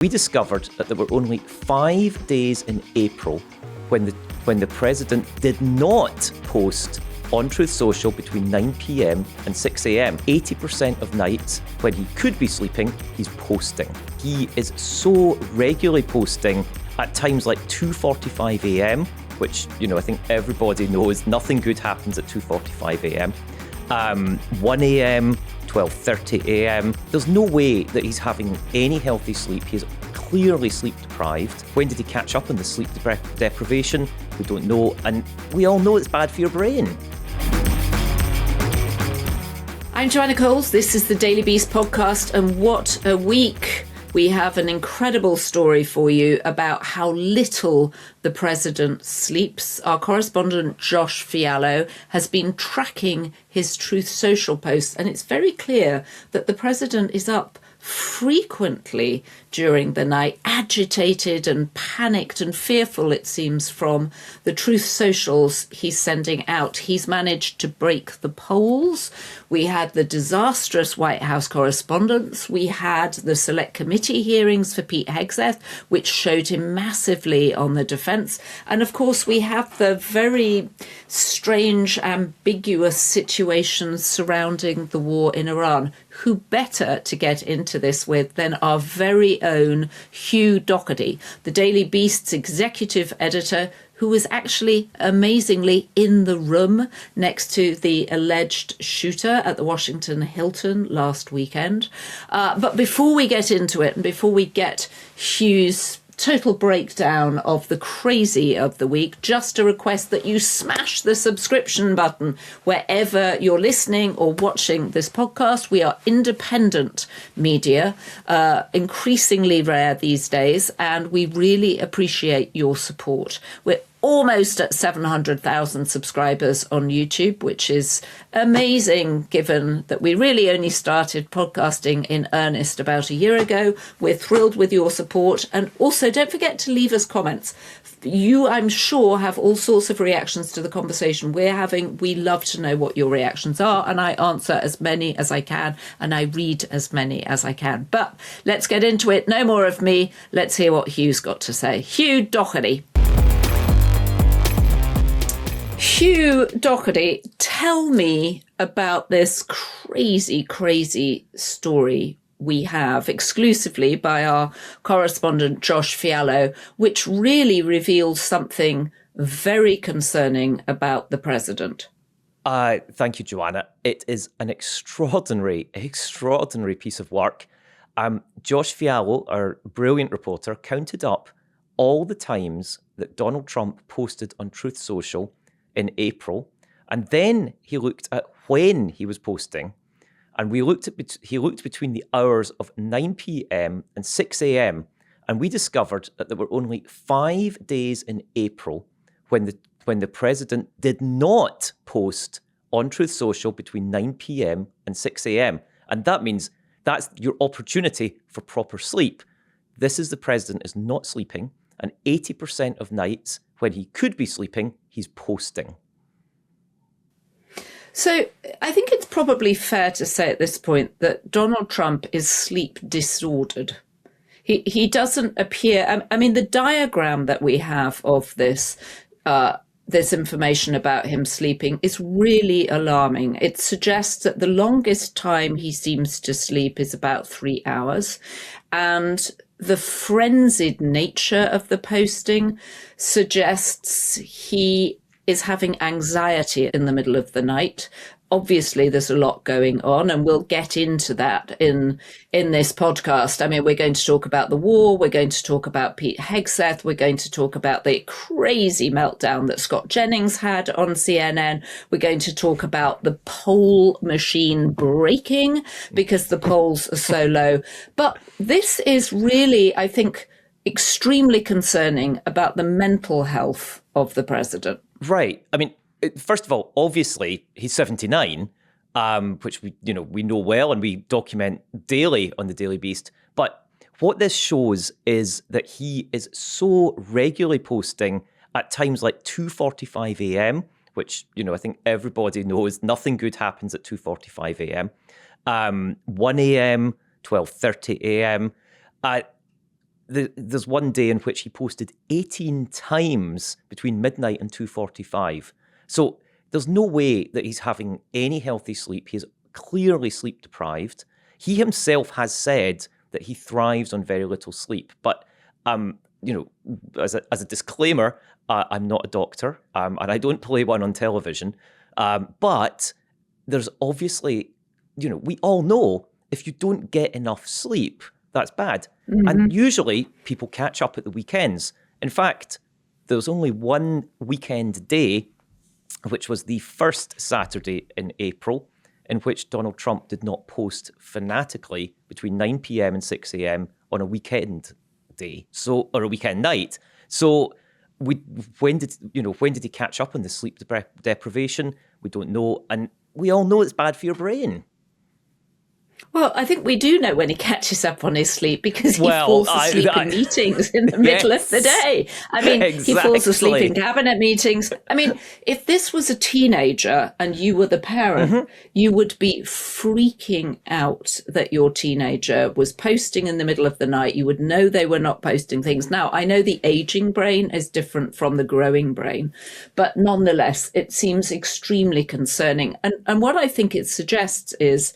We discovered that there were only 5 days in April when the president did not post on Truth Social between 9 p.m. and 6 a.m. 80% of nights when he could be sleeping, he's posting. He is so regularly posting at times like 2:45 a.m., which, I think everybody knows nothing good happens at 2:45 a.m. 1 a.m., 12:30 a.m. There's no way that he's having any healthy sleep. He is clearly sleep deprived. When did he catch up on the sleep deprivation? We don't know, and we all know it's bad for your brain. I'm Joanna Coles. This is the Daily Beast podcast, and what a week. We have an incredible story for you about how little the president sleeps. Our correspondent Josh Fiallo has been tracking his Truth Social posts, and it's very clear that the president is up frequently during the night, agitated and panicked and fearful, it seems, from the Truth Socials he's sending out. He's managed to break the polls. We had the disastrous White House correspondence. We had the select committee hearings for Pete Hegseth, which showed him massively on the defence. And of course, we have the very strange, ambiguous situations surrounding the war in Iran. Who better to get into this with than our very own Hugh Dougherty, the Daily Beast's executive editor, who was actually amazingly in the room next to the alleged shooter at the Washington Hilton last weekend. But before we get into it, and before we get Hugh's total breakdown of the crazy of the week, just a request that you smash the subscription button wherever you're listening or watching this podcast. We are independent media, increasingly rare these days, and we really appreciate your support. We're almost at 700,000 subscribers on YouTube, which is amazing given that we really only started podcasting in earnest about a year ago. We're thrilled with your support. And also, don't forget to leave us comments. You, I'm sure, have all sorts of reactions to the conversation we're having. We love to know what your reactions are, and I answer as many as I can, and I read as many as I can. But let's get into it. No more of me. Let's hear what Hugh's got to say. Hugh Dougherty. Hugh Dougherty, tell me about this crazy, crazy story we have exclusively by our correspondent Josh Fiallo, which really reveals something very concerning about the president. Thank you, Joanna. It is an extraordinary piece of work. Josh Fiallo, our brilliant reporter, counted up all the times that Donald Trump posted on Truth Social in April, and then he looked at when he was posting, and he looked between the hours of 9 p.m. and 6 a.m. and we discovered that there were only 5 days in April when the president did not post on Truth Social between 9 p.m. and 6 a.m. and that means that's your opportunity for proper sleep. This is the president is not sleeping, and 80% of nights when he could be sleeping, he's posting. So I think it's probably fair to say at this point that Donald Trump is sleep disordered. He doesn't appear. I mean, the diagram that we have of this information about him sleeping is really alarming. It suggests that the longest time he seems to sleep is about 3 hours, and the frenzied nature of the posting suggests he is having anxiety in the middle of the night. Obviously, there's a lot going on, and we'll get into that in this podcast. I mean, we're going to talk about the war. We're going to talk about Pete Hegseth. We're going to talk about the crazy meltdown that Scott Jennings had on CNN. We're going to talk about the poll machine breaking because the polls are so low. But this is really, I think, extremely concerning about the mental health of the president. Right. I mean, first of all, obviously, he's 79, which we know well and we document daily on the Daily Beast. But what this shows is that he is so regularly posting at times like 2:45 a.m., which, I think everybody knows nothing good happens at 2:45 a.m., 1 a.m., 12:30 a.m., there's one day in which he posted 18 times between midnight and 2:45. So there's no way that he's having any healthy sleep. He's clearly sleep deprived. He himself has said that he thrives on very little sleep. But, as a disclaimer, I'm not a doctor, and I don't play one on television. But there's obviously, we all know if you don't get enough sleep, that's bad. Mm-hmm. And usually people catch up at the weekends. In fact, there's only one weekend day, which was the first Saturday in April, in which Donald Trump did not post fanatically between 9 p.m. and 6 a.m. on a weekend day, or a weekend night. So when did he catch up on the sleep deprivation? We don't know. And we all know it's bad for your brain. Well, I think we do know when he catches up on his sleep because he falls asleep in meetings in the middle of the day. I mean, exactly. He falls asleep in cabinet meetings. I mean, if this was a teenager and you were the parent, you would be freaking out that your teenager was posting in the middle of the night. You would know they were not posting things. Now, I know the aging brain is different from the growing brain, but nonetheless, it seems extremely concerning. And what I think it suggests is,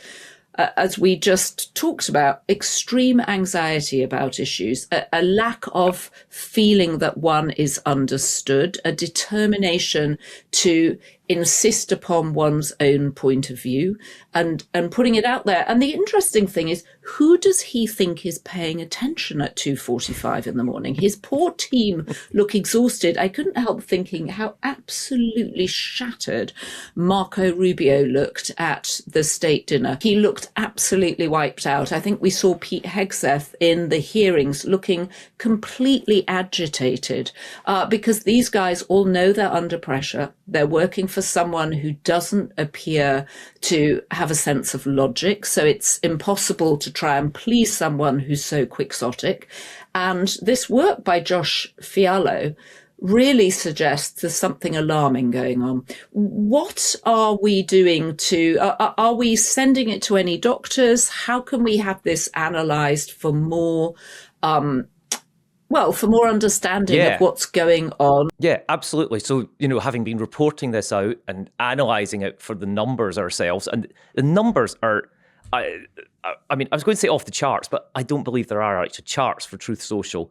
as we just talked about, extreme anxiety about issues, a lack of feeling that one is understood, a determination to insist upon one's own point of view and putting it out there. And the interesting thing is, who does he think is paying attention at 2:45 in the morning? His poor team look exhausted. I couldn't help thinking how absolutely shattered Marco Rubio looked at the state dinner. He looked absolutely wiped out. I think we saw Pete Hegseth in the hearings looking completely agitated because these guys all know they're under pressure. They're working for someone who doesn't appear to have a sense of logic. So it's impossible to try and please someone who's so quixotic. And this work by Josh Fialo really suggests there's something alarming going on. What are we doing are we sending it to any doctors? How can we have this analysed for more for more understanding of what's going on? Yeah, absolutely. So, having been reporting this out and analysing it for the numbers ourselves, and the numbers are, I was going to say off the charts, but I don't believe there are actually charts for Truth Social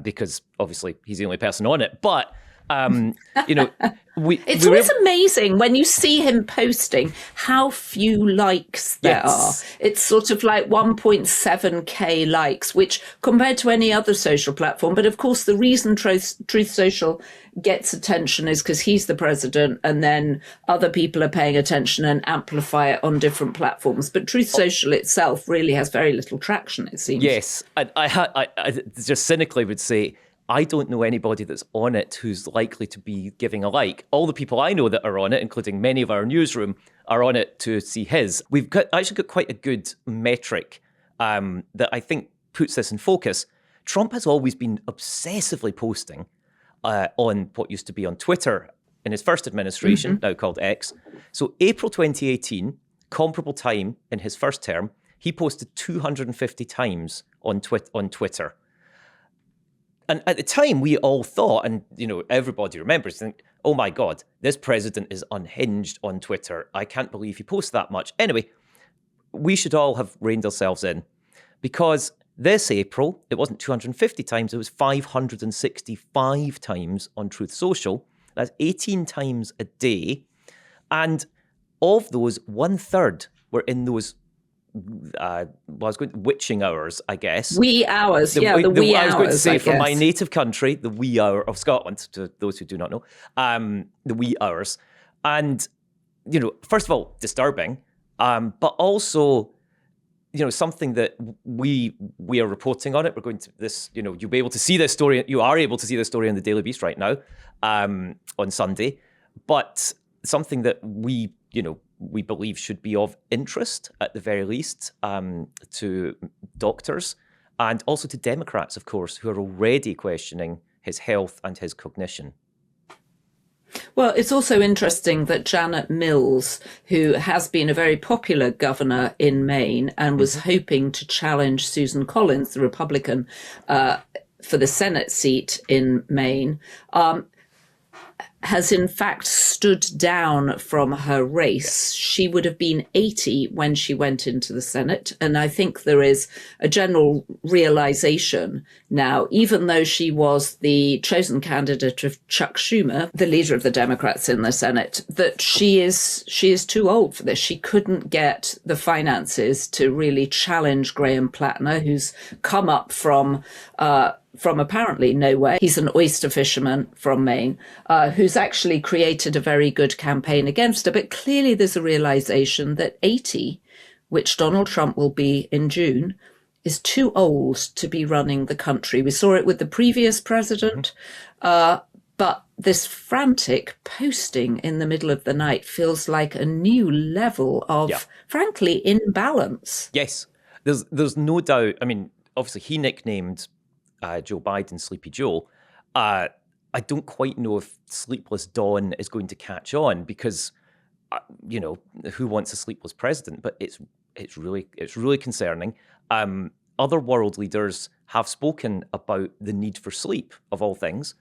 because obviously he's the only person on it. But, it's always amazing when you see him posting how few likes there are. It's sort of like 1.7k likes, which compared to any other social platform. But of course, the reason Truth Social gets attention is because he's the president, and then other people are paying attention and amplify it on different platforms. But Truth Social itself really has very little traction, it seems. Yes, I just cynically would say, I don't know anybody that's on it who's likely to be giving a like. All the people I know that are on it, including many of our newsroom, are on it to see his. We've actually got quite a good metric that I think puts this in focus. Trump has always been obsessively posting on what used to be on Twitter in his first administration, now called X. So April 2018, comparable time in his first term, he posted 250 times on Twitter. And at the time, we all thought, and everybody remembers, think, oh my God, this president is unhinged on Twitter. I can't believe he posts that much. Anyway, we should all have reined ourselves in, because this April, it wasn't 250 times, it was 565 times on Truth Social. That's 18 times a day. And of those, 1/3 were in those witching hours, I guess. Wee hours, the wee hours. I was going to say, from my native country, the wee hour of Scotland, to those who do not know, the wee hours. And, first of all, disturbing, but also, something that we are reporting on it. We're going to this, you'll be able to see this story. You are able to see this story in the Daily Beast right now, on Sunday. But something that we believe should be of interest, at the very least, to doctors and also to Democrats, of course, who are already questioning his health and his cognition. Well, it's also interesting that Janet Mills, who has been a very popular governor in Maine and was hoping to challenge Susan Collins, the Republican, for the Senate seat in Maine, has in fact stood down from her race. She would have been 80 when she went into the Senate. And I think there is a general realization now, even though she was the chosen candidate of Chuck Schumer, the leader of the Democrats in the Senate, that she is too old for this. She couldn't get the finances to really challenge Graham Plattner, who's come up from apparently nowhere. He's an oyster fisherman from Maine, who's actually created a very good campaign against her. But clearly there's a realization that 80, which Donald Trump will be in June, is too old to be running the country. We saw it with the previous president, but this frantic posting in the middle of the night feels like a new level of, frankly, imbalance. Yes, there's no doubt. I mean, obviously he nicknamed Joe Biden Sleepy Joe. I don't quite know if Sleepless Dawn is going to catch on because, who wants a sleepless president? But it's really concerning. Other world leaders have spoken about the need for sleep, of all things.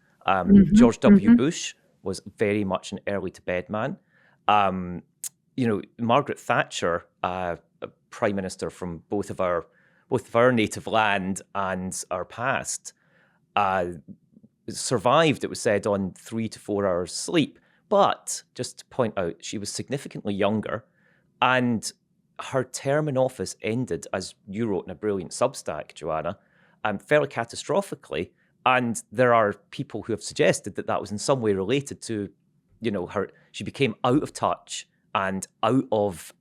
George W. Bush was very much an early to bed man. Margaret Thatcher, a prime minister from both of our native land and our past, survived, it was said, on 3 to 4 hours sleep. But just to point out, she was significantly younger, and her term in office ended, as you wrote in a brilliant Substack, Joanna, fairly catastrophically. And there are people who have suggested that was in some way related to, she became out of touch and out of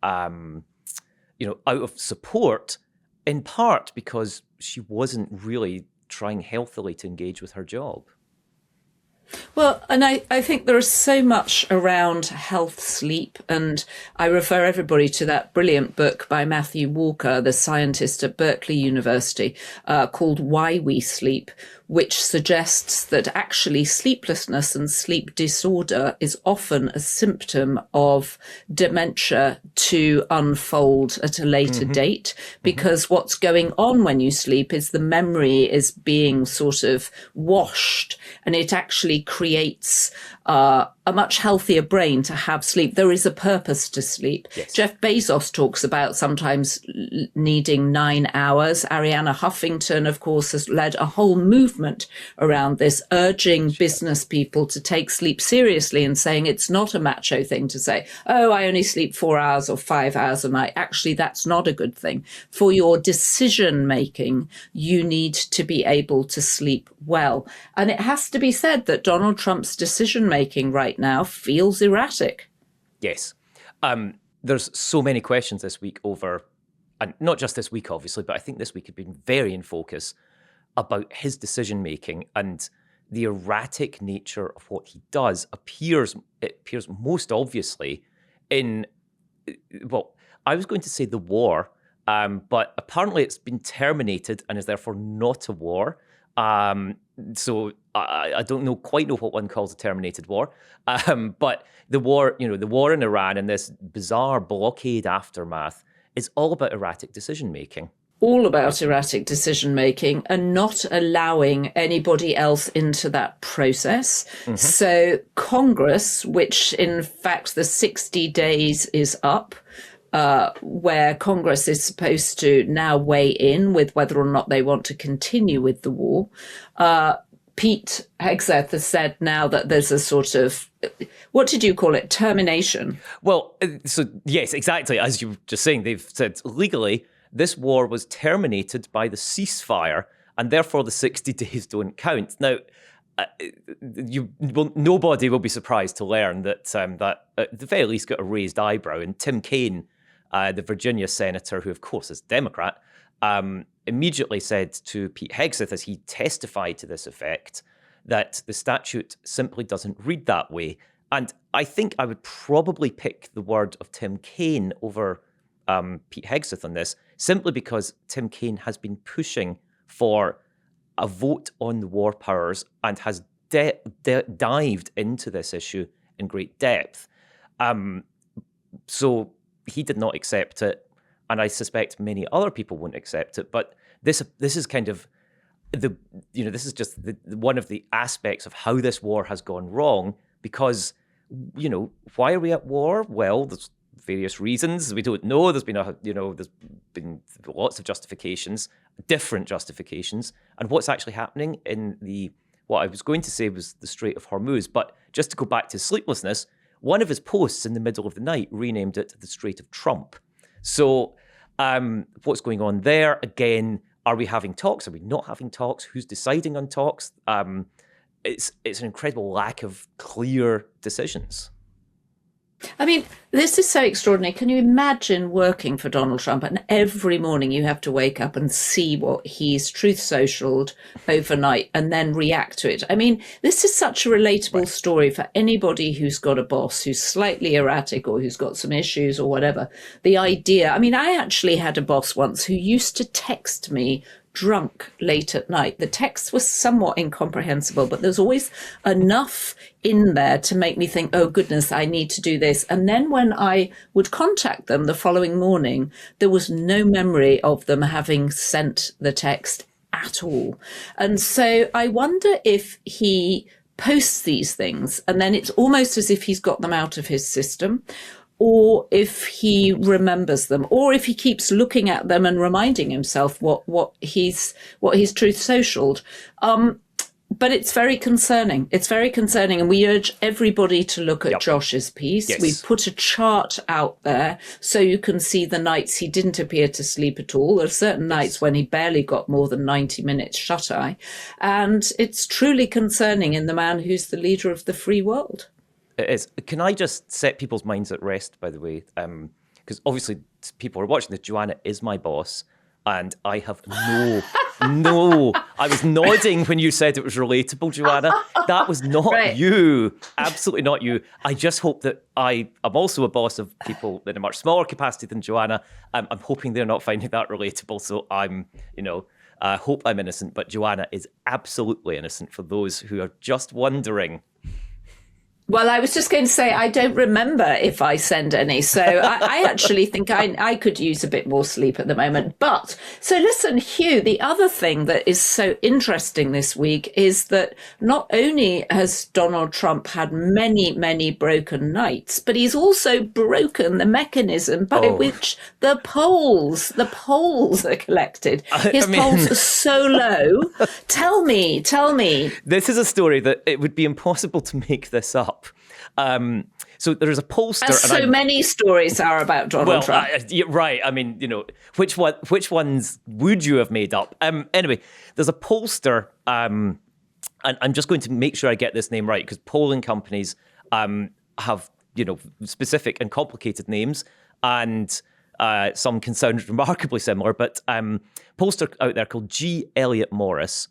support, in part because she wasn't really trying healthily to engage with her job. Well, and I think there is so much around health sleep, and I refer everybody to that brilliant book by Matthew Walker, the scientist at Berkeley University, called Why We Sleep, which suggests that actually sleeplessness and sleep disorder is often a symptom of dementia to unfold at a later date, because what's going on when you sleep is the memory is being sort of washed, and it actually creates a much healthier brain to have sleep. There is a purpose to sleep. Yes. Jeff Bezos talks about sometimes needing 9 hours. Arianna Huffington, of course, has led a whole movement around this, urging business people to take sleep seriously and saying it's not a macho thing to say, oh, I only sleep 4 hours or 5 hours a night. Actually, that's not a good thing. For your decision making, you need to be able to sleep well. And it has to be said that Donald Trump's decision making right now feels erratic. Yes. There's so many questions this week over, and not just this week, obviously, but I think this week had been very in focus about his decision-making, and the erratic nature of what he does appears most obviously in, well, I was going to say the war, but apparently it's been terminated and is therefore not a war. So I don't quite know what one calls a terminated war. But the war in Iran and this bizarre blockade aftermath is all about erratic decision-making. All about erratic decision-making and not allowing anybody else into that process. So Congress, which in fact the 60 days is up, where Congress is supposed to now weigh in with whether or not they want to continue with the war. Pete Hegseth has said now that there's a sort of, what did you call it, termination? Well, so yes, exactly. As you were just saying, they've said legally this war was terminated by the ceasefire, and therefore the 60 days don't count. Now, nobody will be surprised to learn that that at the very least got a raised eyebrow. And Tim Kaine, the Virginia senator, who of course is Democrat, immediately said to Pete Hegseth, as he testified to this effect, that the statute simply doesn't read that way. And I think I would probably pick the word of Tim Kaine over Pete Hegseth on this, simply because Tim Kaine has been pushing for a vote on the war powers and has dived into this issue in great depth. So he did not accept it, and I suspect many other people won't accept it. But this is kind of this is just one of the aspects of how this war has gone wrong, because, why are we at war? Well, there's various reasons. We don't know. There's been lots of justifications, different justifications. And what's actually happening in what I was going to say was the Strait of Hormuz. But just to go back to Sleeplessness, one of his posts in the middle of the night renamed it the Strait of Trump. So what's going on there? Again, are we having talks? Are we not having talks? Who's deciding on talks? It's an incredible lack of clear decisions. I mean, this is so extraordinary. Can you imagine working for Donald Trump and every morning you have to wake up and see what he's truth socialed overnight and then react to it? I mean, this is such a relatable story for anybody who's got a boss who's slightly erratic or who's got some issues or whatever. The idea, I mean, I actually had a boss once who used to text me drunk late at night. The text was somewhat incomprehensible, but there's always enough in there to make me think, oh goodness, I need to do this. And then when I would contact them the following morning, there was no memory of them having sent the text at all. And so I wonder if he posts these things and then it's almost as if he's got them out of his system, or if he remembers them, or if he keeps looking at them and reminding himself what he's truth socialed. But it's very concerning. It's very concerning. And we urge everybody to look at Josh's piece. Yes. We've put a chart out there so you can see the nights he didn't appear to sleep at all. There are certain nights when he barely got more than 90 minutes shut eye. And it's truly concerning in the man who's the leader of the free world. It is. Can I just set people's minds at rest, by the way? Because obviously people are watching this. Joanna is my boss, and I have no. I was nodding when you said it was relatable, Joanna. That was not you. Absolutely not you. I just hope that I'm also a boss of people in a much smaller capacity than Joanna. I'm hoping they're not finding that relatable. So I hope I'm innocent, but Joanna is absolutely innocent for those who are just wondering. Well, I was just going to say, I don't remember if I send any. So I actually think I could use a bit more sleep at the moment. But so listen, Hugh, the other thing that is so interesting this week is that not only has Donald Trump had many, many broken nights, but he's also broken the mechanism by which the polls are collected. His polls are so low. Tell me. This is a story that it would be impossible to make this up. So there's a pollster. As so many stories are about Donald Trump. Right. I mean, which ones would you have made up? Anyway, there's a pollster, and I'm just going to make sure I get this name right, because polling companies have, specific and complicated names, and some can sound remarkably similar, but pollster out there called G. Elliot Morris,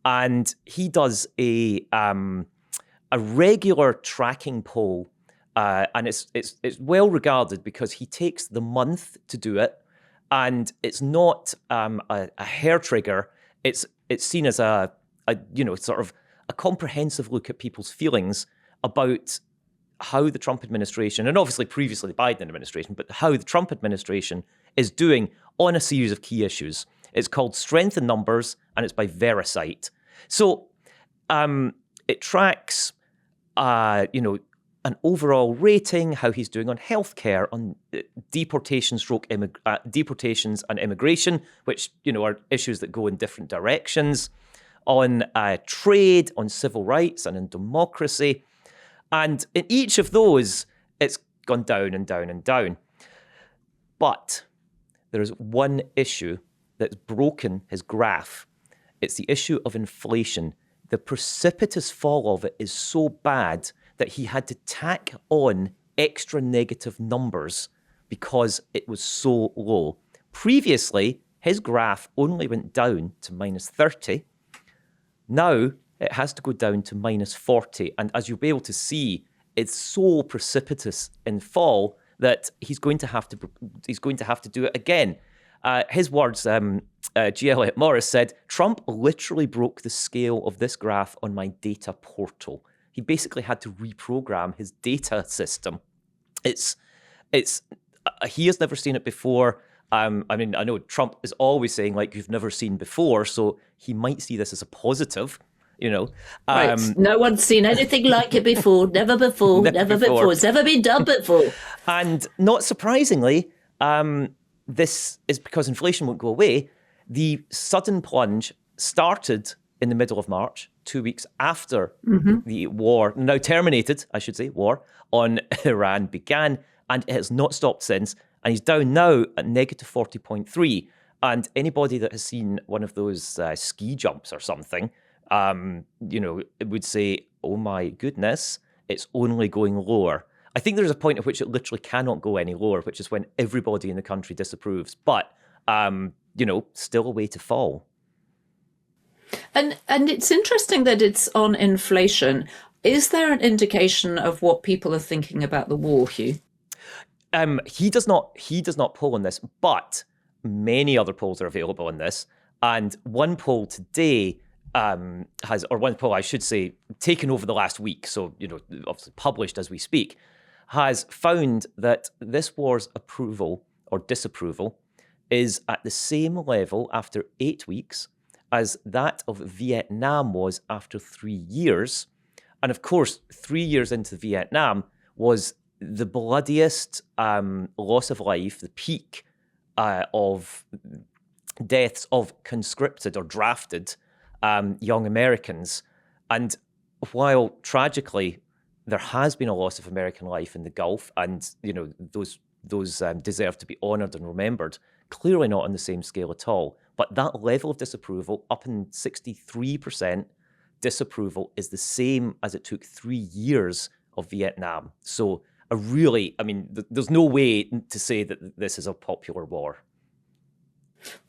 and he does a regular tracking poll, and it's well regarded because he takes the month to do it, and it's not a hair trigger. It's seen as a sort of a comprehensive look at people's feelings about how the Trump administration, and obviously previously the Biden administration, but how the Trump administration is doing on a series of key issues. It's called Strength in Numbers, and it's by Verisight. So it tracks an overall rating, how he's doing on healthcare, on deportations and immigration, which, are issues that go in different directions, on trade, on civil rights, and in democracy. And in each of those, it's gone down and down and down. But there is one issue that's broken his graph. It's the issue of inflation. The precipitous fall of it is so bad that he had to tack on extra negative numbers because it was so low. Previously, his graph only went down to -30. Now, it has to go down to -40. And as you'll be able to see, it's so precipitous in fall that he's going to have to do it again. His words, G. Elliot Morris said, "Trump literally broke the scale of this graph on my data portal." He basically had to reprogram his data system. It's he has never seen it before. I mean, I know Trump is always saying, like, you've never seen before, so he might see this as a positive, you know. Right. No one's seen anything like it before. Never before. Never before. It's never been done before. And not surprisingly, this is because inflation won't go away. The sudden plunge started in the middle of March, 2 weeks after the war, now terminated, I should say, war on Iran began, and it has not stopped since. And he's down now at negative 40.3. And anybody that has seen one of those ski jumps or something, it would say, oh my goodness, it's only going lower. I think there's a point at which it literally cannot go any lower, which is when everybody in the country disapproves. But, still a way to fall. And it's interesting that it's on inflation. Is there an indication of what people are thinking about the war, Hugh? He does not poll on this, but many other polls are available on this. And one poll today one poll I should say, taken over the last week, so obviously published as we speak, has found that this war's approval or disapproval is at the same level after 8 weeks as that of Vietnam was after 3 years. And of course, 3 years into Vietnam was the bloodiest loss of life, the peak of deaths of conscripted or drafted young Americans. And while tragically there has been a loss of American life in the Gulf, and those deserve to be honoured and remembered, clearly not on the same scale at all. But that level of disapproval, up in 63% disapproval, is the same as it took 3 years of Vietnam. So there's no way to say that this is a popular war.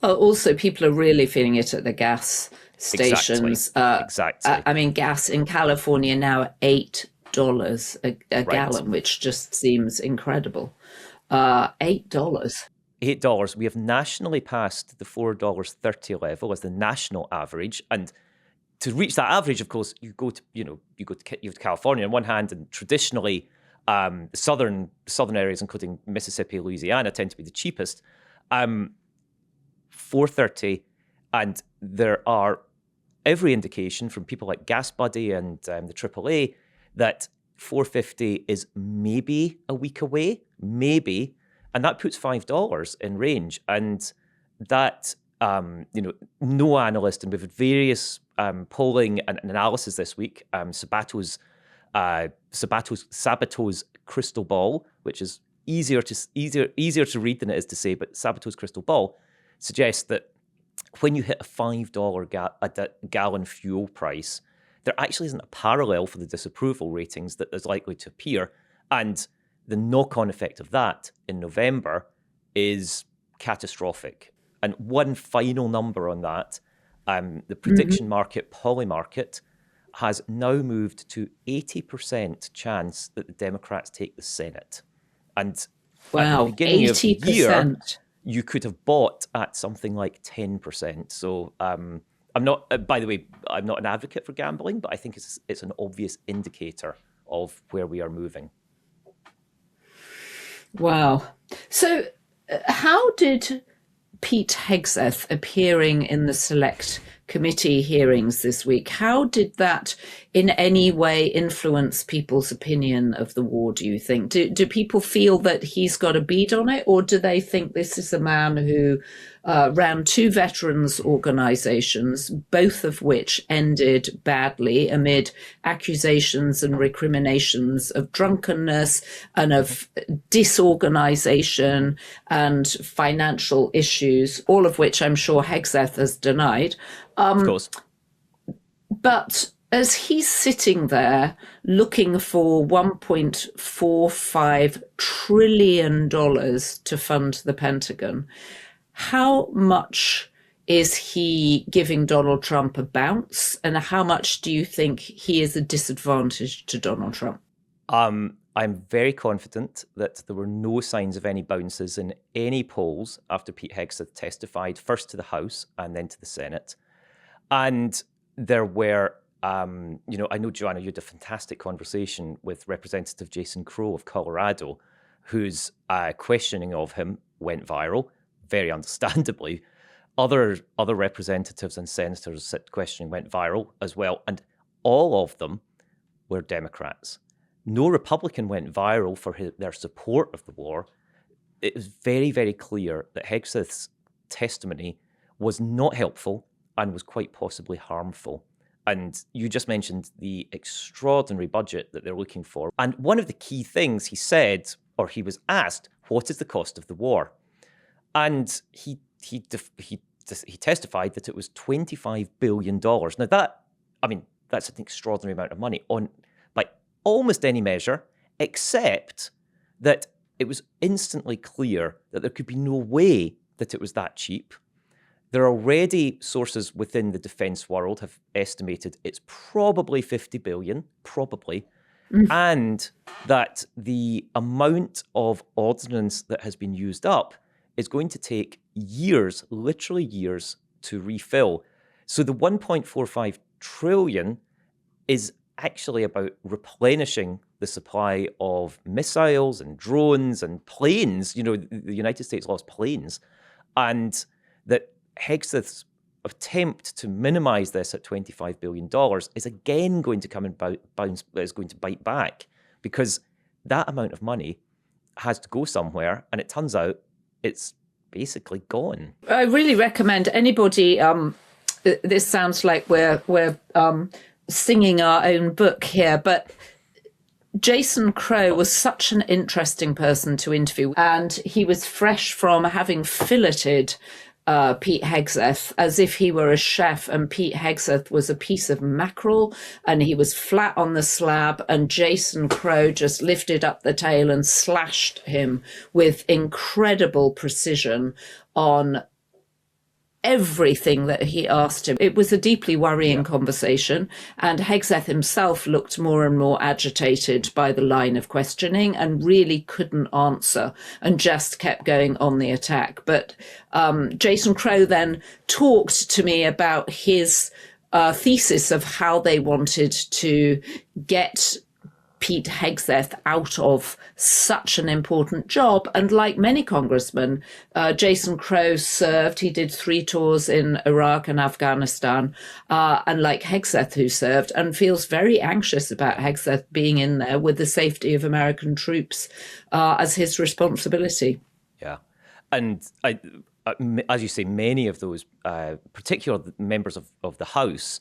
Well, also, people are really feeling it at the gas stations. Exactly. Gas in California now at $8 a gallon, which just seems incredible. $8. $8. We have nationally passed the $4.30 level as the national average, and to reach that average, of course, you go to California on one hand, and traditionally, southern areas, including Mississippi, Louisiana, tend to be the cheapest. $4.30, and there are every indication from people like Gas Buddy and the AAA that $4.50 is maybe a week away, maybe, and that puts $5 in range. And that, no analyst, and we've had various polling and analysis this week. Sabato's crystal ball, which is easier to read than it is to say, but Sabato's crystal ball suggests that when you hit a $5 gallon fuel price, there actually isn't a parallel for the disapproval ratings that is likely to appear. And the knock-on effect of that in November is catastrophic. And one final number on that, the prediction market, Polymarket, has now moved to 80% chance that the Democrats take the Senate. And wow, at the beginning 80%. of the year, you could have bought at something like 10%. So I'm not, by the way, I'm not an advocate for gambling, but I think it's an obvious indicator of where we are moving. Wow. So how did Pete Hegseth appearing in the select committee hearings this week, how did that in any way influence people's opinion of the war, do you think? Do people feel that he's got a bead on it, or do they think this is a man who ran two veterans organizations, both of which ended badly amid accusations and recriminations of drunkenness and of disorganization and financial issues, all of which I'm sure Hegseth has denied. Of course. But as he's sitting there looking for $1.45 trillion to fund the Pentagon, how much is he giving Donald Trump a bounce? And how much do you think he is a disadvantage to Donald Trump? I'm very confident that there were no signs of any bounces in any polls after Pete Hegseth testified first to the House and then to the Senate. And there were I know, Joanna, you had a fantastic conversation with Representative Jason Crow of Colorado, whose questioning of him went viral, very understandably. Other representatives and senators' questioning went viral as well, and all of them were Democrats. No Republican went viral for their support of the war. It was very, very clear that Hegseth's testimony was not helpful and was quite possibly harmful. And you just mentioned the extraordinary budget that they're looking for. And one of the key things he said, or he was asked, what is the cost of the war? And he testified that it was $25 billion. Now that's an extraordinary amount of money by almost any measure, except that it was instantly clear that there could be no way that it was that cheap. There are already sources within the defence world have estimated it's probably 50 billion, and that the amount of ordnance that has been used up is going to take years, literally years, to refill. So the 1.45 trillion is actually about replenishing the supply of missiles and drones and planes. The United States lost planes, and that Hegseth's attempt to minimize this at $25 billion is again going to come and bite back, because that amount of money has to go somewhere, and it turns out it's basically gone. I really recommend anybody. This sounds like we're singing our own book here, but Jason Crow was such an interesting person to interview, and he was fresh from having filleted Pete Hegseth as if he were a chef, and Pete Hegseth was a piece of mackerel and he was flat on the slab, and Jason Crow just lifted up the tail and slashed him with incredible precision on everything that he asked him. It was a deeply worrying conversation, and Hegseth himself looked more and more agitated by the line of questioning and really couldn't answer and just kept going on the attack. But Jason Crow then talked to me about his thesis of how they wanted to get Pete Hegseth out of such an important job. And like many congressmen, Jason Crow served. He did 3 tours in Iraq and Afghanistan, and like Hegseth, who served, and feels very anxious about Hegseth being in there with the safety of American troops as his responsibility. Yeah. And as you say, many of those, particular members of the House,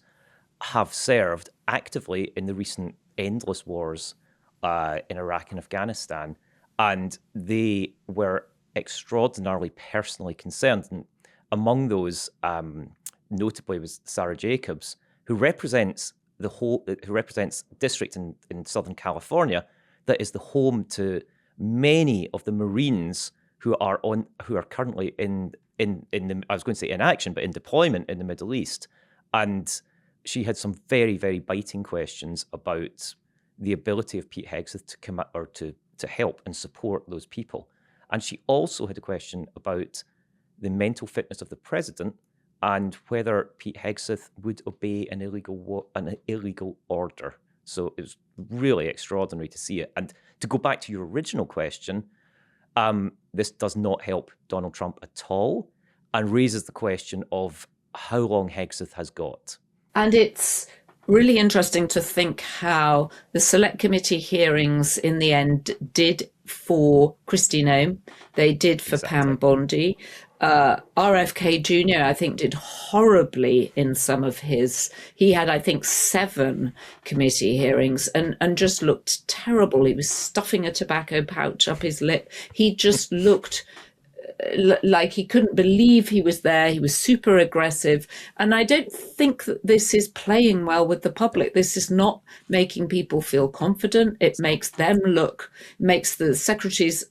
have served actively in the recent endless wars in Iraq and Afghanistan, and they were extraordinarily personally concerned. And among those, notably, was Sarah Jacobs, who represents district in Southern California that is the home to many of the Marines who are currently in I was going to say in action, but in deployment in the Middle East. And she had some very, very biting questions about the ability of Pete Hegseth to come or to help and support those people. And she also had a question about the mental fitness of the president and whether Pete Hegseth would obey an illegal order. So it was really extraordinary to see it. And to go back to your original question, this does not help Donald Trump at all, and raises the question of how long Hegseth has got. And it's really interesting to think how the select committee hearings in the end did for Kristi Noem. They did for Pam Bondi. RFK Jr., I think, did horribly in some of his. He had, I think, 7 committee hearings and just looked terrible. He was stuffing a tobacco pouch up his lip. He just looked like he couldn't believe he was there. He was super aggressive. And I don't think that this is playing well with the public. This is not making people feel confident. It makes them makes the secretaries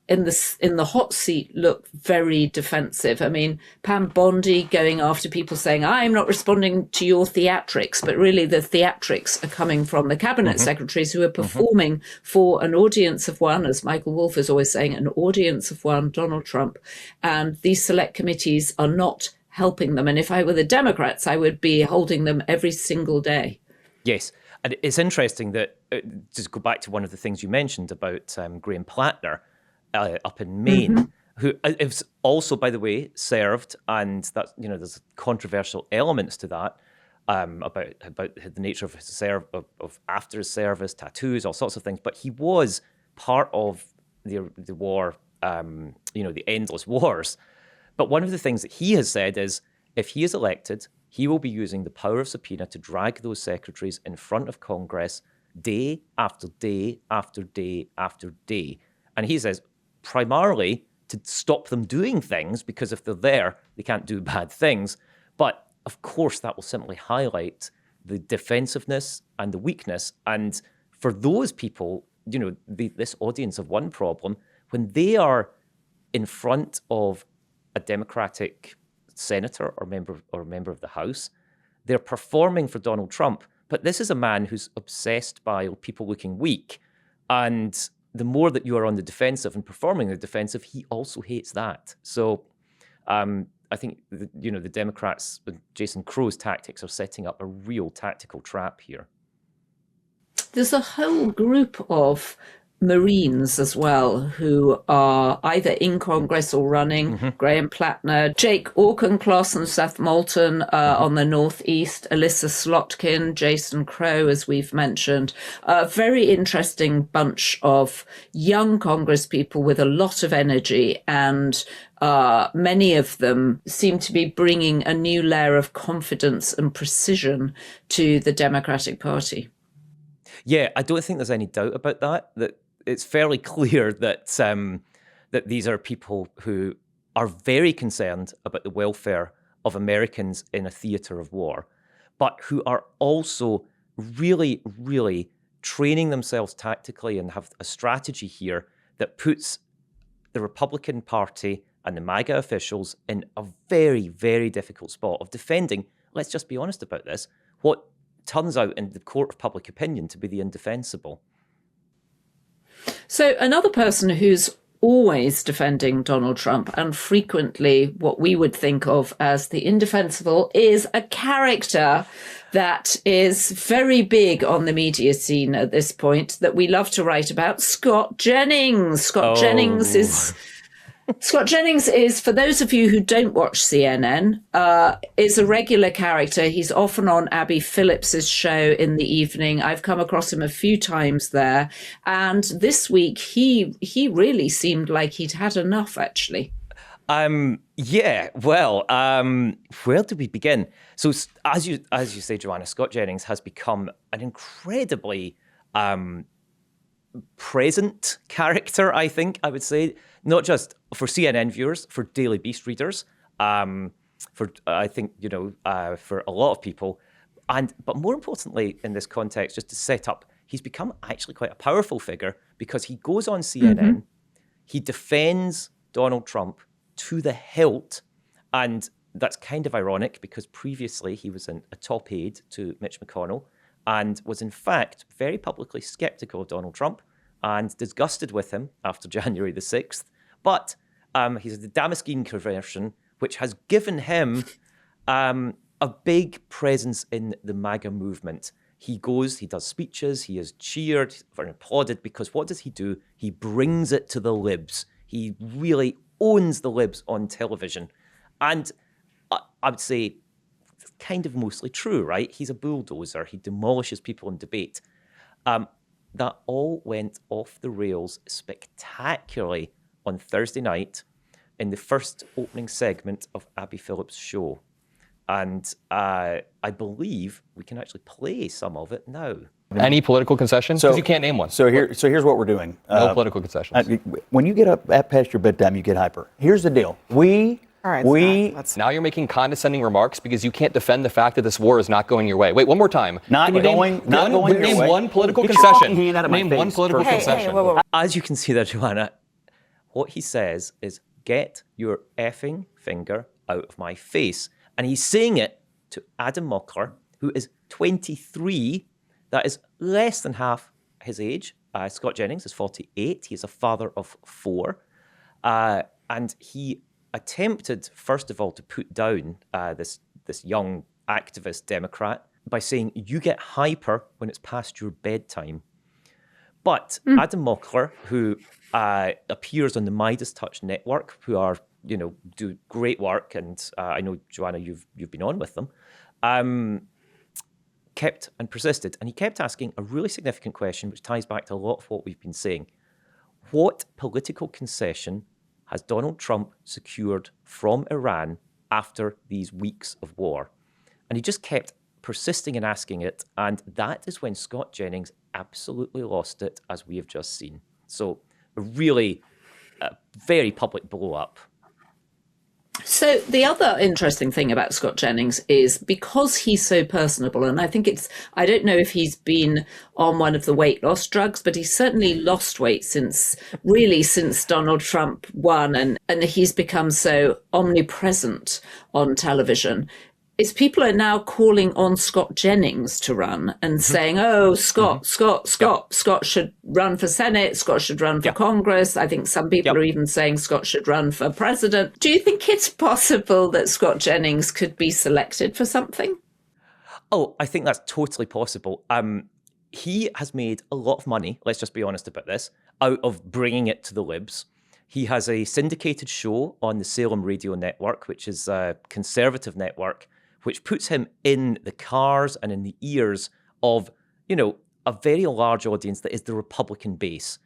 in the hot seat look very defensive. I mean, Pam Bondi going after people saying, I'm not responding to your theatrics, but really the theatrics are coming from the cabinet secretaries who are performing for an audience of one, as Michael Wolff is always saying, an audience of one, Donald Trump. And these select committees are not helping them. And if I were the Democrats, I would be holding them every single day. Yes. And it's interesting that, just go back to one of the things you mentioned about Graham Plattner up in Maine, who is also, by the way, served, and that, there's controversial elements to that about the nature of his of after his service, tattoos, all sorts of things. But he was part of the war, the endless wars. But one of the things that he has said is, if he is elected, he will be using the power of subpoena to drag those secretaries in front of Congress day after day after day after day. And he says, primarily to stop them doing things, because if they're there, they can't do bad things. But of course, that will simply highlight the defensiveness and the weakness. And for those people, this audience of one problem, when they are in front of a Democratic senator or member of the House, they're performing for Donald Trump. But this is a man who's obsessed by people looking weak. And the more that you are on the defensive and performing the defensive, he also hates that. So I think the Democrats, Jason Crow's tactics, are setting up a real tactical trap here. There's a whole group of Marines as well who are either in Congress or running. Graham Plattner, Jake Auchincloss and Seth Moulton on the Northeast, Alyssa Slotkin, Jason Crow, as we've mentioned. A very interesting bunch of young Congress people with a lot of energy, and many of them seem to be bringing a new layer of confidence and precision to the Democratic Party. Yeah, I don't think there's any doubt about that it's fairly clear that that these are people who are very concerned about the welfare of Americans in a theater of war, but who are also really, really training themselves tactically and have a strategy here that puts the Republican Party and the MAGA officials in a very, very difficult spot of defending, let's just be honest about this, what turns out in the court of public opinion to be the indefensible. So another person who's always defending Donald Trump and frequently what we would think of as the indefensible is a character that is very big on the media scene at this point that we love to write about, Scott Jennings. Scott Jennings is, for those of you who don't watch CNN, is a regular character. He's often on Abby Phillips's show in the evening. I've come across him a few times there. And this week, he really seemed like he'd had enough, actually. Yeah, well, where do we begin? So as you say, Joanna, Scott Jennings has become an incredibly present character, I think I would say, not just for CNN viewers, for Daily Beast readers, for I think, for a lot of people. But more importantly in this context, just to set up, he's become actually quite a powerful figure because he goes on CNN, he defends Donald Trump to the hilt, and that's kind of ironic because previously he was a top aide to Mitch McConnell and was in fact very publicly skeptical of Donald Trump and disgusted with him after January the 6th. But he's the Damascene conversion, which has given him a big presence in the MAGA movement. He goes, he does speeches, he is cheered and applauded because what does he do? He brings it to the libs. He really owns the libs on television. And I would say kind of mostly true, right? He's a bulldozer. He demolishes people in debate. That all went off the rails spectacularly on Thursday night in the first opening segment of Abby Phillips' show. And I believe we can actually play some of it now. Any political concessions? Because you can't name one. So here's what we're doing. No political concessions. When you get up at past your bedtime, you get hyper. Here's the deal. Now you're making condescending remarks because you can't defend the fact that this war is not going your way. Wait, one more time. Not going your way. Name one political Get your concession. hand out of my Name face one political first. concession. Whoa. As you can see there, Joanna, what he says is, get your effing finger out of my face. And he's saying it to Adam Mockler, who is 23. That is less than half his age. Scott Jennings is 48. He is a father of 4. And he attempted, first of all, to put down this young activist Democrat by saying, you get hyper when it's past your bedtime. But Adam Mockler, who appears on the Midas Touch network, who are, do great work, and I know, Joanna, you've been on with them, kept and persisted. And he kept asking a really significant question, which ties back to a lot of what we've been saying. What political concession has Donald Trump secured from Iran after these weeks of war? And he just kept persisting in asking it. And that is when Scott Jennings absolutely lost it, as we have just seen. So a really very public blow up. So the other interesting thing about Scott Jennings is because he's so personable, and I think I don't know if he's been on one of the weight loss drugs, but he's certainly lost weight since Donald Trump won, and he's become so omnipresent on television. Is people are now calling on Scott Jennings to run and saying, oh, Scott should run for Senate, Scott should run for Congress. I think some people are even saying Scott should run for president. Do you think it's possible that Scott Jennings could be selected for something? Oh, I think that's totally possible. He has made a lot of money, let's just be honest about this, out of bringing it to the libs. He has a syndicated show on the Salem Radio Network, which is a conservative network, which puts him in the cars and in the ears of, a very large audience that is the Republican base.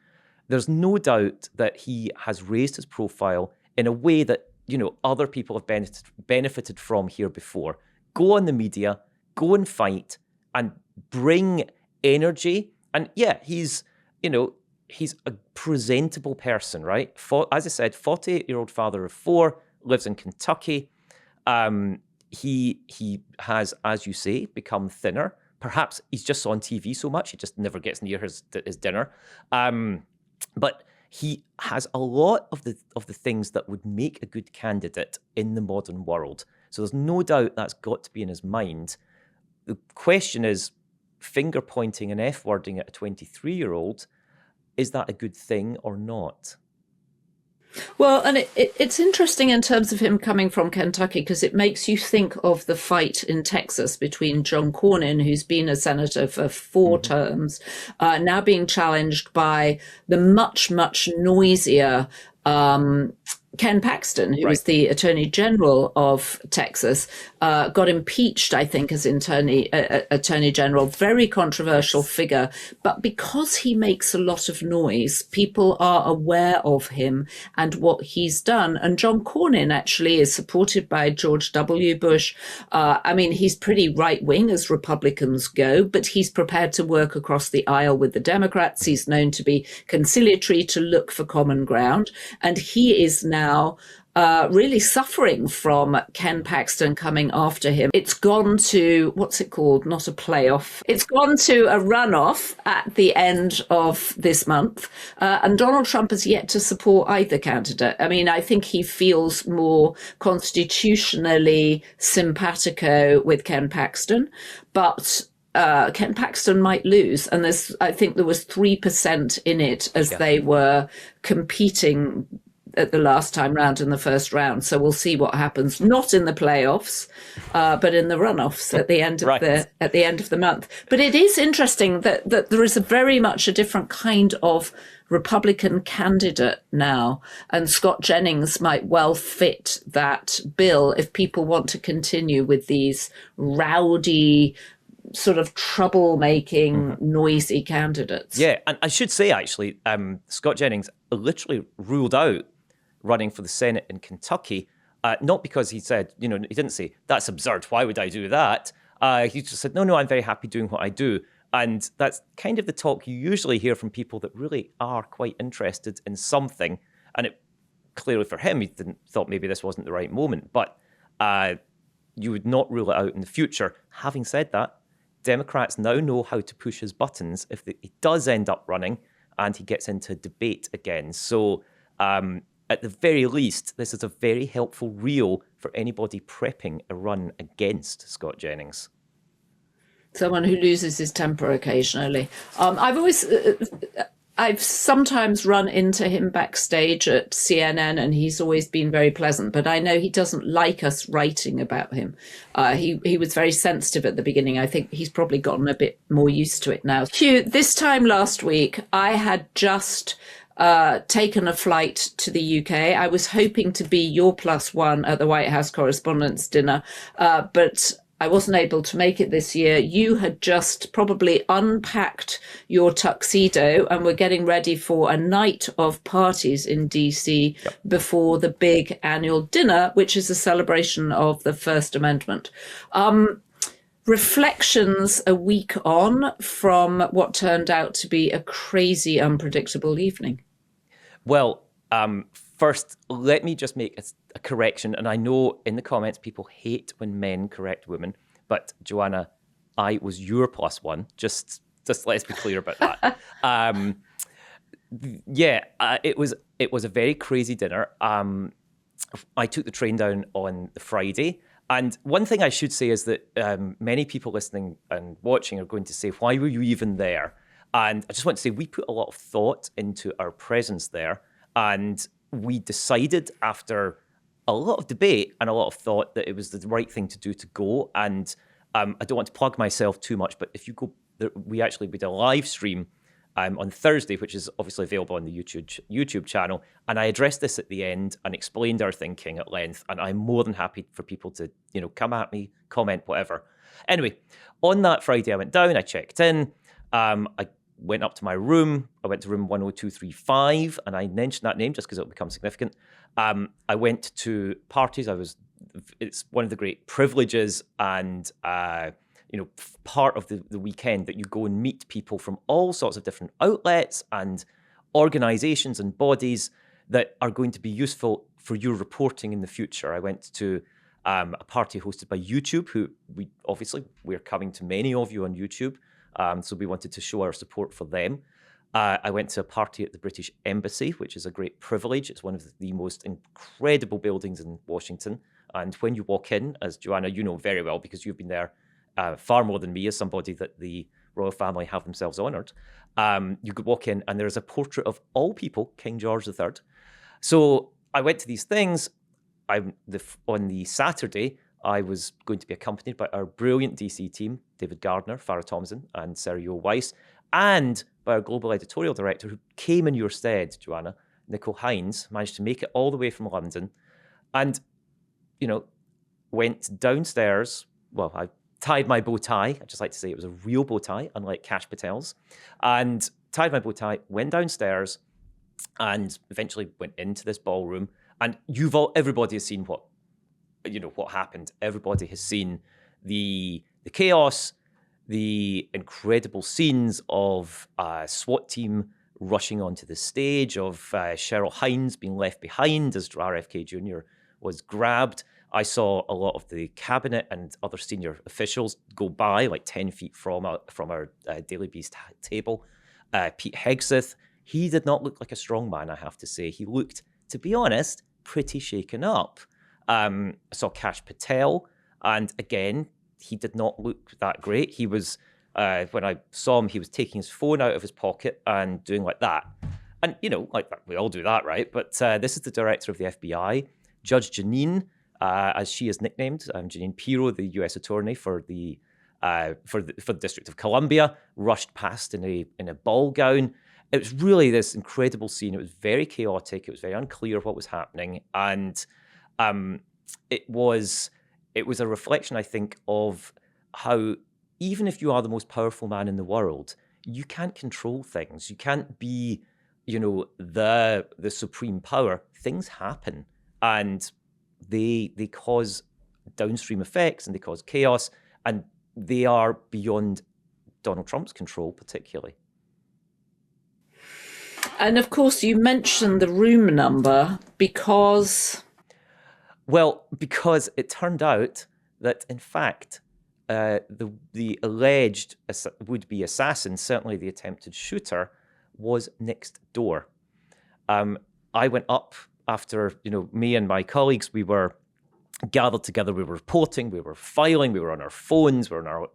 There's no doubt that he has raised his profile in a way that, other people have benefited from here before. Go on the media, go and fight, and bring energy. And he's a presentable person, right? As I said, 48-year-old father of 4, lives in Kentucky. He has, as you say, become thinner. Perhaps he's just on TV so much, he just never gets near his dinner. But he has a lot of the things that would make a good candidate in the modern world. So there's no doubt that's got to be in his mind. The question is, finger pointing and F-wording at a 23-year-old, is that a good thing or not? Well, and it's interesting in terms of him coming from Kentucky, because it makes you think of the fight in Texas between John Cornyn, who's been a senator for 4 terms, now being challenged by the much, much noisier Ken Paxton, who was the Attorney General of Texas, got impeached, I think, as Attorney General. Very controversial figure. But because he makes a lot of noise, people are aware of him and what he's done. And John Cornyn actually is supported by George W. Bush. He's pretty right-wing as Republicans go, but he's prepared to work across the aisle with the Democrats. He's known to be conciliatory, to look for common ground. And he is now really suffering from Ken Paxton coming after him. It's gone to, what's it called? Not a playoff. It's gone to a runoff at the end of this month. And Donald Trump has yet to support either candidate. I think he feels more constitutionally simpatico with Ken Paxton, but Ken Paxton might lose. And I think there was 3% in it as they were competing at the last time round in the first round. So we'll see what happens, not in the playoffs, but in the runoffs at the end of the month. But it is interesting that there is very much a different kind of Republican candidate now, and Scott Jennings might well fit that bill if people want to continue with these rowdy, sort of troublemaking, noisy candidates. Yeah, and I should say, actually, Scott Jennings literally ruled out running for the Senate in Kentucky, not because he said, he didn't say, that's absurd, why would I do that? He just said, no, I'm very happy doing what I do. And that's kind of the talk you usually hear from people that really are quite interested in something. And it clearly for him, he thought maybe this wasn't the right moment, but you would not rule it out in the future. Having said that, Democrats now know how to push his buttons if he does end up running and he gets into debate again. So at the very least, this is a very helpful reel for anybody prepping a run against Scott Jennings. Someone who loses his temper occasionally. I've always I've sometimes run into him backstage at CNN, and he's always been very pleasant, but I know he doesn't like us writing about him. He was very sensitive at the beginning. I think he's probably gotten a bit more used to it now. Hugh, this time last week, I had just taken a flight to the UK. I was hoping to be your +1 at the White House Correspondents' Dinner, but I wasn't able to make it this year. You had just probably unpacked your tuxedo and were getting ready for a night of parties in DC before the big annual dinner, which is a celebration of the First Amendment. Reflections a week on from what turned out to be a crazy, unpredictable evening. Well, first, let me just make a correction. And I know in the comments, people hate when men correct women. But Joanna, I was your +1. Just let's be clear about that. It was a very crazy dinner. I took the train down on the Friday. And one thing I should say is that many people listening and watching are going to say, why were you even there? And I just want to say we put a lot of thought into our presence there. And we decided after a lot of debate and a lot of thought that it was the right thing to do to go. And I don't want to plug myself too much, but if you go, we did a live stream on Thursday, which is obviously available on the YouTube channel. And I addressed this at the end and explained our thinking at length. And I'm more than happy for people to, come at me, comment, whatever. Anyway, on that Friday, I went down, I checked in. I went up to my room. I went to room 10235, and I mentioned that name just because it'll become significant. I went to parties. It's one of the great privileges and, part of the weekend that you go and meet people from all sorts of different outlets and organizations and bodies that are going to be useful for your reporting in the future. I went to a party hosted by YouTube, who we're coming to many of you on YouTube. So we wanted to show our support for them. I went to a party at the British Embassy, which is a great privilege. It's one of the most incredible buildings in Washington. And when you walk in, as Joanna, you know very well, because you've been there far more than me as somebody that the royal family have themselves honoured, you could walk in and there's a portrait of all people, King George III. So I went to these things. On the Saturday, I was going to be accompanied by our brilliant DC team, David Gardner, Farrah Thompson, and Sergio Weiss, and by our global editorial director, who came in your stead, Joanna, Nicole Hines, managed to make it all the way from London, and, went downstairs. Well, I tied my bow tie. I just like to say it was a real bow tie, unlike Kash Patel's, and tied my bow tie, went downstairs, and eventually went into this ballroom. And everybody has seen what happened. Everybody has seen the chaos, the incredible scenes of a SWAT team rushing onto the stage, of Cheryl Hines being left behind as RFK Jr. was grabbed. I saw a lot of the cabinet and other senior officials go by, like 10 feet from our Daily Beast table. Pete Hegseth, he did not look like a strong man, I have to say. He looked, to be honest, pretty shaken up. I saw Kash Patel, and again, he did not look that great. He was, when I saw him, he was taking his phone out of his pocket and doing like that. And, like that, we all do that, right? But this is the director of the FBI, Judge Janine, as she is nicknamed, Janine Pirro, the U.S. attorney for the District of Columbia, rushed past in a ball gown. It was really this incredible scene. It was very chaotic. It was very unclear what was happening, and it was a reflection, I think, of how even if you are the most powerful man in the world, you can't control things. You can't be, the supreme power. Things happen, and they cause downstream effects, and they cause chaos, and they are beyond Donald Trump's control, particularly. And of course, you mentioned the room number because it turned out that, in fact, the alleged would-be assassin, certainly the attempted shooter, was next door. I went up after, me and my colleagues, we were gathered together, we were reporting, we were filing, we were on our phones, we were on our,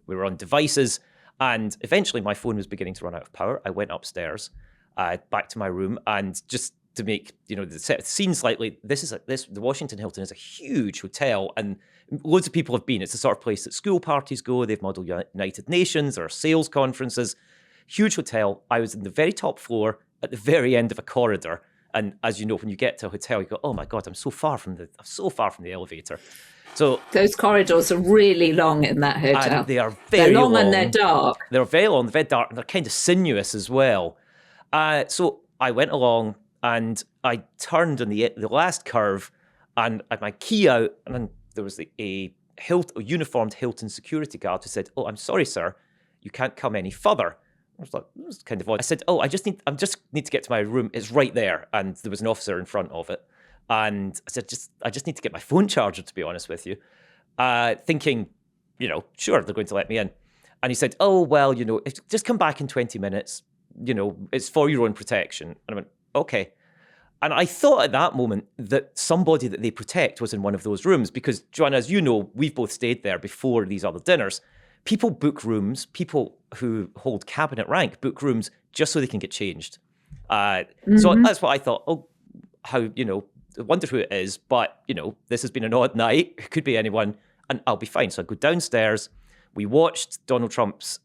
we were on devices. And eventually my phone was beginning to run out of power. I went upstairs, back to my room, and just to make the scene slightly, the Washington Hilton is a huge hotel, and loads of people have been. It's the sort of place that school parties go. They've modeled United Nations or sales conferences. Huge hotel. I was in the very top floor at the very end of a corridor. And as you know, when you get to a hotel, you go, "Oh my God, I'm so far from the elevator." So those corridors are really long in that hotel. And they are very long and they're dark. They're very long, very dark, and they're kind of sinuous as well. So I went along and I turned on the last curve, and I had my key out, and then there was a uniformed Hilton security guard who said, "Oh, I'm sorry, sir, you can't come any further." I was like, "This is kind of odd." I said, "Oh, I just need to get to my room. It's right there," and there was an officer in front of it. And I said, I just need to get my phone charger, to be honest with you. Thinking, sure, they're going to let me in. And he said, "Oh, well, just come back in 20 minutes. It's for your own protection." And I went, "Okay." And I thought at that moment that somebody that they protect was in one of those rooms, because, Joanna, as you know, we've both stayed there before these other dinners. People book rooms, people who hold cabinet rank book rooms just so they can get changed. So that's what I thought. Oh, how, I wonder who it is, but, this has been an odd night. It could be anyone, and I'll be fine. So I go downstairs. We watched Donald Trump's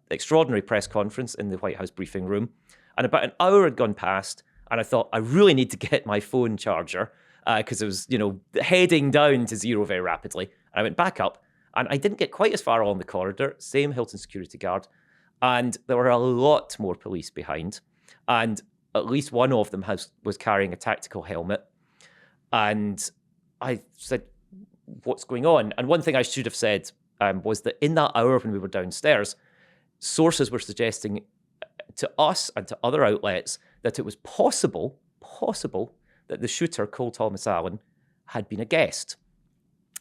extraordinary press conference in the White House briefing room, and about an hour had gone past, and I thought, I really need to get my phone charger, because it was, heading down to zero very rapidly. And I went back up, and I didn't get quite as far along the corridor, same Hilton security guard, and there were a lot more police behind, and at least one of them was carrying a tactical helmet. And I said, "What's going on?" And one thing I should have said was that in that hour when we were downstairs, sources were suggesting to us and to other outlets that it was possible that the shooter, Cole Thomas Allen, had been a guest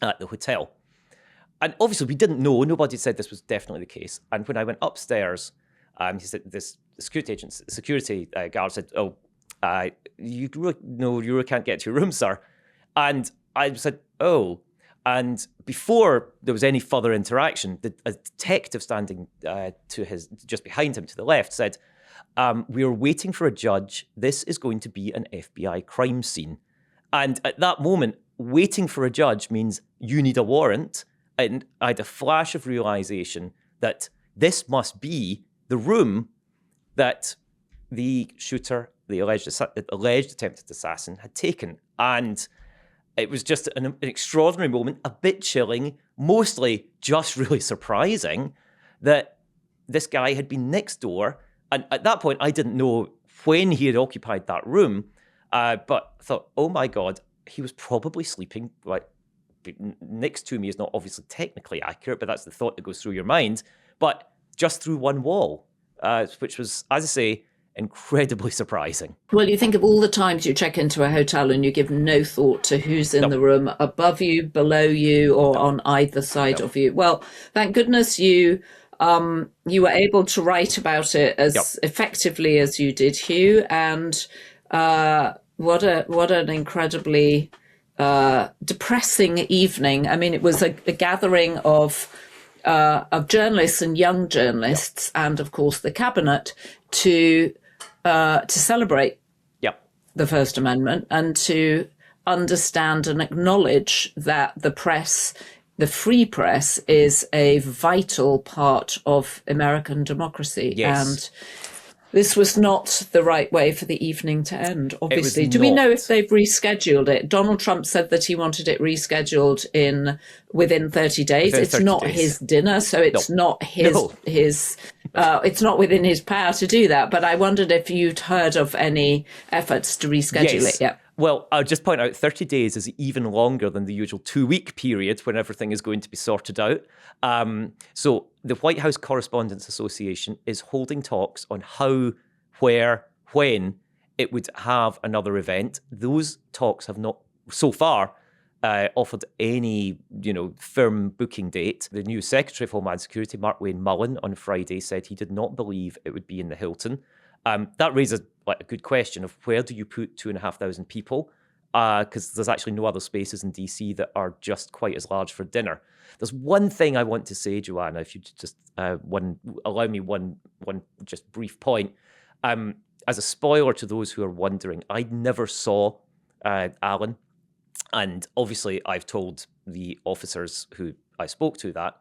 at the hotel. And obviously we didn't know. Nobody said this was definitely the case. And when I went upstairs, he said, the security guard said, "Oh, you really can't get to your room, sir." And I said, "Oh." And before there was any further interaction, a detective standing just behind him to the left said, "We are waiting for a judge. This is going to be an FBI crime scene." And at that moment, waiting for a judge means you need a warrant. And I had a flash of realization that this must be the room that the shooter, the alleged attempted assassin, had taken. And it was just an extraordinary moment, a bit chilling, mostly just really surprising that this guy had been next door. And at that point, I didn't know when he had occupied that room, but I thought, oh my God, he was probably sleeping next to me. Is not obviously technically accurate, but that's the thought that goes through your mind. But just through one wall, which was, as I say, incredibly surprising. Well, you think of all the times you check into a hotel and you give no thought to who's in the room above you, below you, or on either side of you. Well, thank goodness you were able to write about it as effectively as you did, Hugh. And what an incredibly depressing evening. I mean, it was a gathering of journalists and young journalists, and of course the cabinet, to celebrate the First Amendment and to understand and acknowledge that the press, the free press, is a vital part of American democracy. Yes. And this was not the right way for the evening to end, obviously. Do we not. know if they've rescheduled it? Donald Trump said that he wanted it rescheduled within 30 days. Within it's 30 not days. his dinner, so it's not his it's not within his power to do that. But I wondered if you'd heard of any efforts to reschedule it. Yeah. Well, I'll just point out 30 days is even longer than the usual 2-week period when everything is going to be sorted out. So the White House Correspondents Association is holding talks on how, where, when it would have another event. Those talks have not, so far, offered any, firm booking date. The new Secretary of Homeland Security, Mark Wayne Mullen, on Friday said he did not believe it would be in the Hilton. That raises a good question of where do you put 2,500 people? Because there's actually no other spaces in DC that are just quite as large for dinner. There's one thing I want to say, Joanna, if you just allow me one just brief point. As a spoiler to those who are wondering, I never saw Alan. And obviously, I've told the officers who I spoke to that.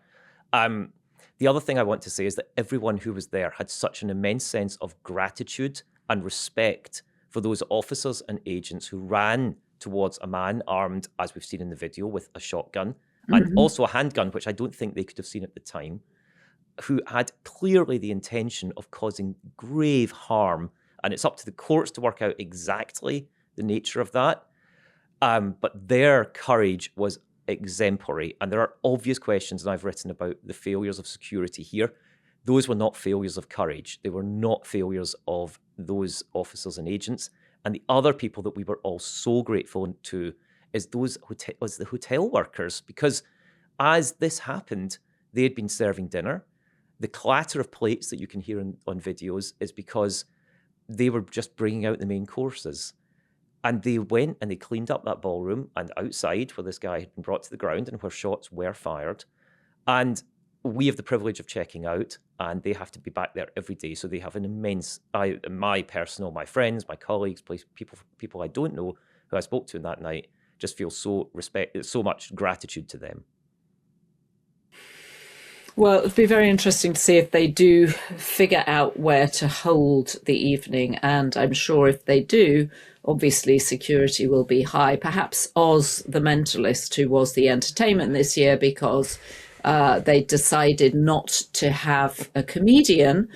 The other thing I want to say is that everyone who was there had such an immense sense of gratitude and respect for those officers and agents who ran towards a man armed, as we've seen in the video, with a shotgun and also a handgun, which I don't think they could have seen at the time, who had clearly the intention of causing grave harm. And it's up to the courts to work out exactly the nature of that. But their courage was exemplary. And there are obvious questions, and I've written about the failures of security here. Those were not failures of courage. They were not failures of those officers and agents. And the other people that we were all so grateful to is the hotel workers, because as this happened, they had been serving dinner. The clatter of plates that you can hear on videos is because they were just bringing out the main courses. And they went and they cleaned up that ballroom and outside where this guy had been brought to the ground and where shots were fired. And we have the privilege of checking out, and they have to be back there every day. So they have an immense, my friends, my colleagues, people I don't know who I spoke to that night, just feel so much gratitude to them. Well, it'd be very interesting to see if they do figure out where to hold the evening. And I'm sure if they do, obviously security will be high. Perhaps Oz, the mentalist, who was the entertainment this year because they decided not to have a comedian,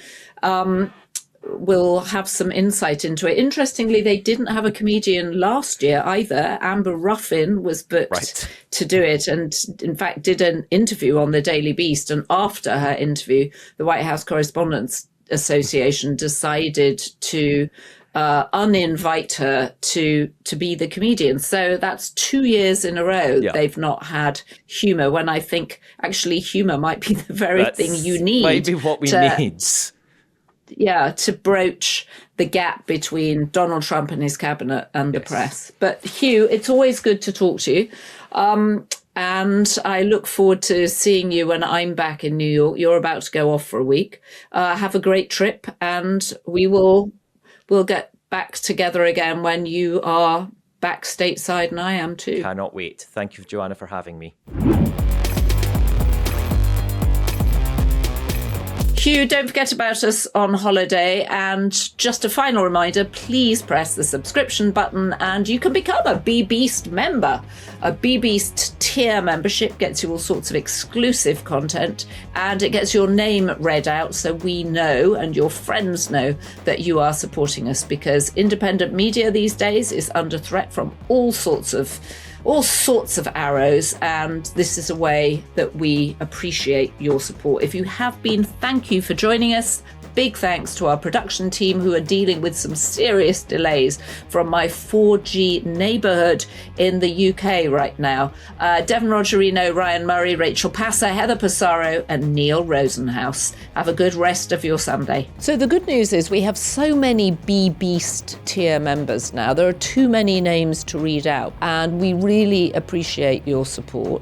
will have some insight into it. Interestingly, they didn't have a comedian last year either. Amber Ruffin was booked to do it, and in fact did an interview on the Daily Beast. And after her interview, the White House Correspondents Association decided to uninvite her to be the comedian. So that's 2 years in a row they've not had humour, when I think actually humour might be the very thing you need. Maybe what we need. Yeah, to broach the gap between Donald Trump and his cabinet and the press. But Hugh, it's always good to talk to you. And I look forward to seeing you when I'm back in New York. You're about to go off for a week. Have a great trip, and we'll get back together again when you are back stateside, and I am too. Cannot wait. Thank you, Joanna, for having me. Hugh, don't forget about us on holiday. And just a final reminder, please press the subscription button and you can become a B-Beast member. A B-Beast tier membership gets you all sorts of exclusive content, and it gets your name read out so we know and your friends know that you are supporting us, because independent media these days is under threat from all sorts of arrows, and this is a way that we appreciate your support. If you have been, thank you for joining us. Big thanks to our production team who are dealing with some serious delays from my 4G neighbourhood in the UK right now. Devon Rogerino, Ryan Murray, Rachel Passer, Heather Passaro and Neil Rosenhaus. Have a good rest of your Sunday. So the good news is we have so many B-Beast tier members now. There are too many names to read out, and we really appreciate your support.